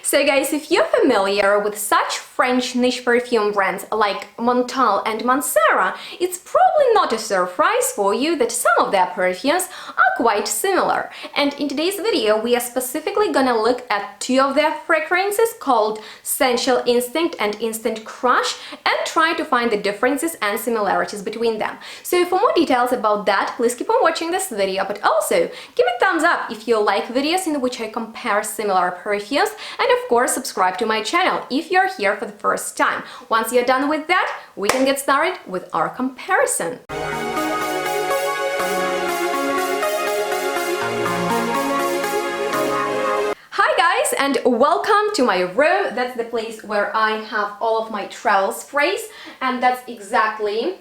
So guys, if you're familiar with such French niche perfume brands like Montale and Mancera, it's probably not a surprise for you that some of their perfumes are quite similar. And in today's video, we are specifically gonna look at two of their fragrances called Sensual Instinct and Instant Crush and try to find the differences and similarities between them. So for more details about that, please keep on watching this video, but also give it a thumbs up if you like videos in which I compare similar perfumes, and of course subscribe to my channel if you're here for the first time. Once you're done with that, we can get started with our comparison. Hi guys, and welcome to my row. That's the place where I have all of my travel sprays, and that's exactly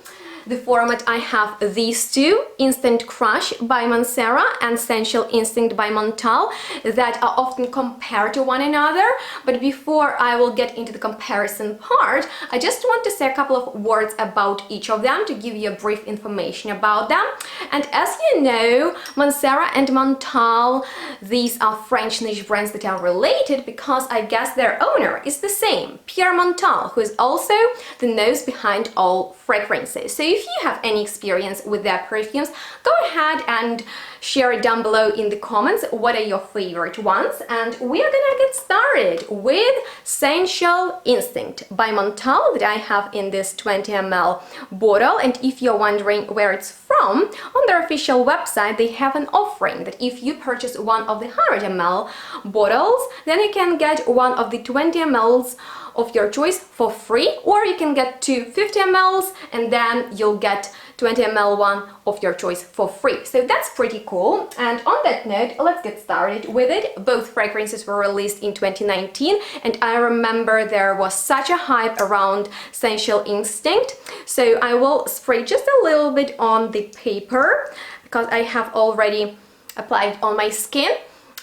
the format I have these two, Instant Crush by Mancera and Sensual Instinct by Montale, that are often compared to one another. But before I will get into the comparison part, I just want to say a couple of words about each of them to give you a brief information about them. And as you know, Mancera and Montale, these are French niche brands that are related because I guess their owner is the same, Pierre Montale, who is also the nose behind all fragrances. So if you have any experience with their perfumes, go ahead and share it down below in the comments what are your favorite ones. And we are gonna get started with Sensual Instinct by Montale that I have in this 20 ml bottle. And if you're wondering where it's from, on their official website they have an offering that if you purchase one of the 100 ml bottles, then you can get one of the 20 mls of your choice for free, or you can get two 50 mls and then you'll get 20 ml one of your choice for free. So that's pretty cool. And on that note, let's get started with it. Both fragrances were released in 2019, and I remember there was such a hype around Sensual Instinct. So I will spray just a little bit on the paper because I have already applied it on my skin.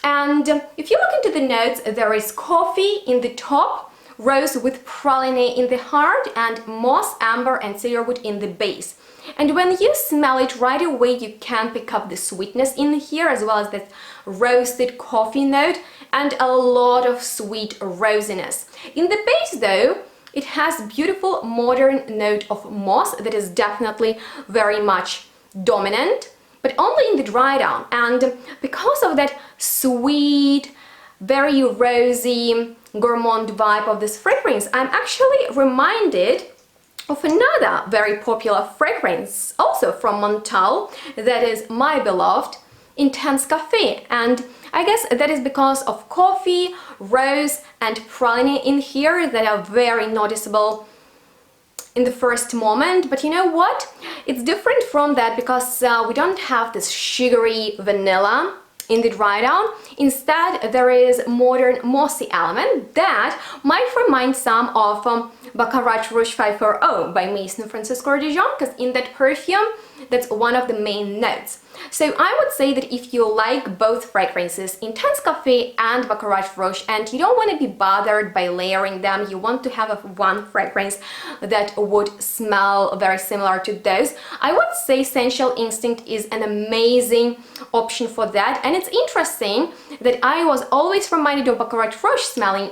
And if you look into the notes, there is coffee in the top, rose with praline in the heart, and moss, amber and cedarwood in the base. And when you smell it right away, you can pick up the sweetness in here as well as that roasted coffee note and a lot of sweet rosiness. In the base though, it has beautiful modern note of moss that is definitely very much dominant, but only in the dry down. And because of that sweet, very rosy, gourmand vibe of this fragrance, I'm actually reminded of another very popular fragrance, also from Montale, that is my beloved Intense Cafe. And I guess that is because of coffee, rose and praline in here that are very noticeable in the first moment. But you know what? It's different from that because we don't have this sugary vanilla in the dry down. Instead, there is modern mossy element that might remind some of Baccarat Rouge 540 by Maison Francisco Dijon, because in that perfume, that's one of the main notes. So I would say that if you like both fragrances, Intense Cafe and Baccarat Rouge, and you don't want to be bothered by layering them, you want to have one fragrance that would smell very similar to those, I would say Sensual Instinct is an amazing option for that. And it's interesting that I was always reminded of Baccarat Rouge smelling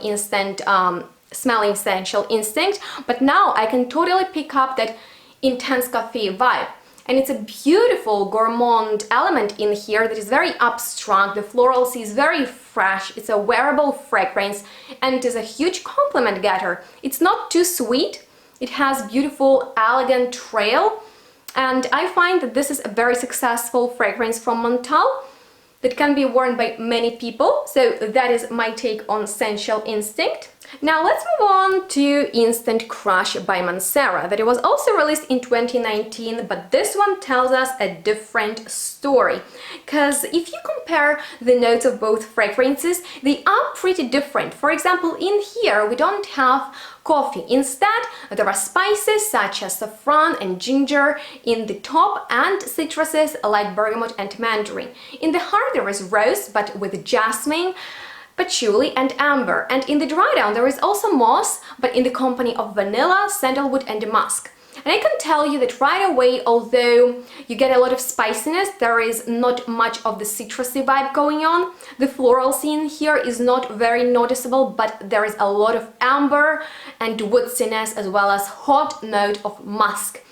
Sensual Instinct, but now I can totally pick up that Intense Cafe vibe. And it's a beautiful gourmand element in here that is very abstract. The floral is very fresh. It's a wearable fragrance and it is a huge compliment getter. It's not too sweet. It has beautiful, elegant trail. And I find that this is a very successful fragrance from Montale that can be worn by many people. So that is my take on Sensual Instinct. Now let's move on to Instant Crush by Mancera, that it was also released in 2019, but this one tells us a different story. Because if you compare the notes of both fragrances, they are pretty different. For example, in here we don't have coffee. Instead, there are spices such as saffron and ginger in the top and citruses like bergamot and mandarin. In the heart there is rose, but with jasmine, patchouli and amber. And in the dry down there is also moss, but in the company of vanilla, sandalwood and musk. And I can tell you that right away, although you get a lot of spiciness, there is not much of the citrusy vibe going on. The floral scene here is not very noticeable, but there is a lot of amber and woodiness as well as hot note of musk.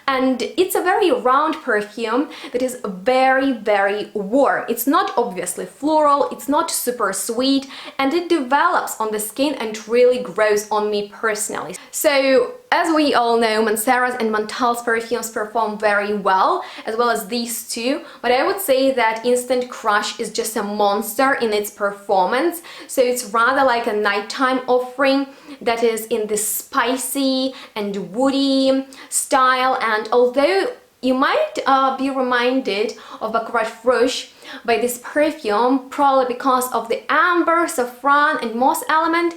And it's a very round perfume that is very, very warm. It's not obviously floral, it's not super sweet, and it develops on the skin and really grows on me personally. So, as we all know, Mancera's and Montale's perfumes perform very well as these two, but I would say that Instant Crush is just a monster in its performance. So it's rather like a nighttime offering that is in this spicy and woody style, and although you might be reminded of Baccarat Rouge by this perfume, probably because of the amber, saffron and moss element,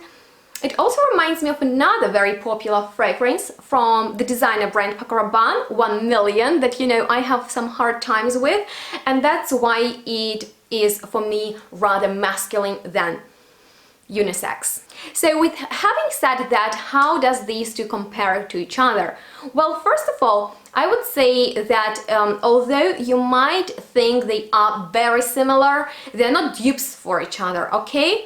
it also reminds me of another very popular fragrance from the designer brand Paco Rabanne, 1 Million, that you know I have some hard times with, and that's why it is for me rather masculine than unisex. So with having said that, how does these two compare to each other? Well, first of all, I would say that although you might think they are very similar, they're not dupes for each other, okay?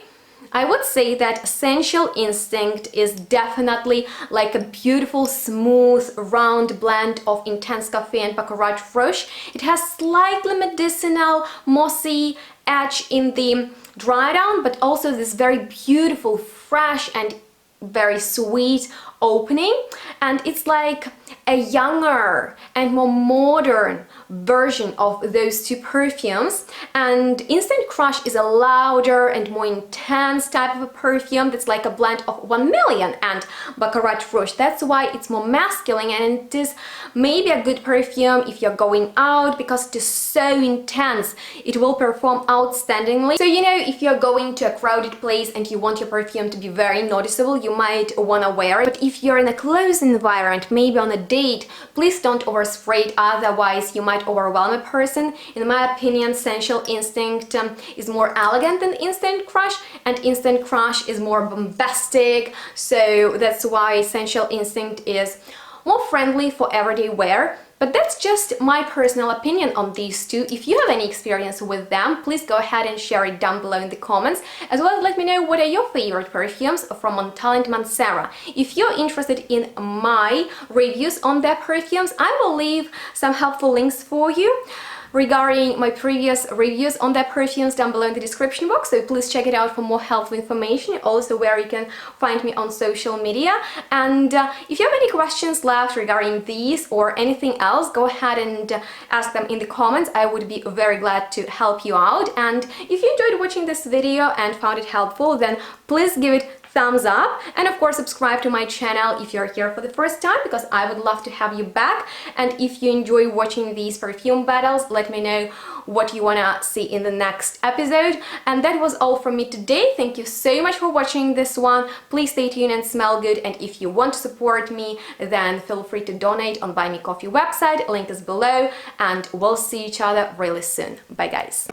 I would say that Sensual Instinct is definitely like a beautiful, smooth, round blend of Intense Cafe and Baccarat Rouge. It has slightly medicinal, mossy edge in the dry down, but also this very beautiful, fresh and very sweet opening, and it's like a younger and more modern version of those two perfumes. And Instant Crush is a louder and more intense type of a perfume that's like a blend of 1 Million and Baccarat Rouge. That's why it's more masculine, and it is maybe a good perfume if you're going out because it is so intense. It will perform outstandingly. So you know, if you're going to a crowded place and you want your perfume to be very noticeable, you might want to wear it. But if you're in a closed environment, maybe on a date, please don't overspray it, otherwise you might overwhelm a person. In my opinion, Sensual Instinct is more elegant than Instant Crush, and Instant Crush is more bombastic, so that's why Sensual Instinct is more friendly for everyday wear. But that's just my personal opinion on these two. If you have any experience with them, please go ahead and share it down below in the comments, as well as let me know what are your favorite perfumes from Montale and Mancera. If you're interested in my reviews on their perfumes, I will leave some helpful links for you regarding my previous reviews on their perfumes down below in the description box, so please check it out for more helpful information, also where you can find me on social media. And if you have any questions left regarding these or anything else, go ahead and ask them in the comments. I would be very glad to help you out. And if you enjoyed watching this video and found it helpful, then please give it thumbs up, and of course subscribe to my channel if you're here for the first time, because I would love to have you back. And if you enjoy watching these perfume battles, let me know what you wanna see in the next episode. And that was all from me today. Thank you so much for watching this one. Please stay tuned and smell good, and if you want to support me, then feel free to donate on Buy Me Coffee website, link is below, and we'll see each other really soon. Bye guys.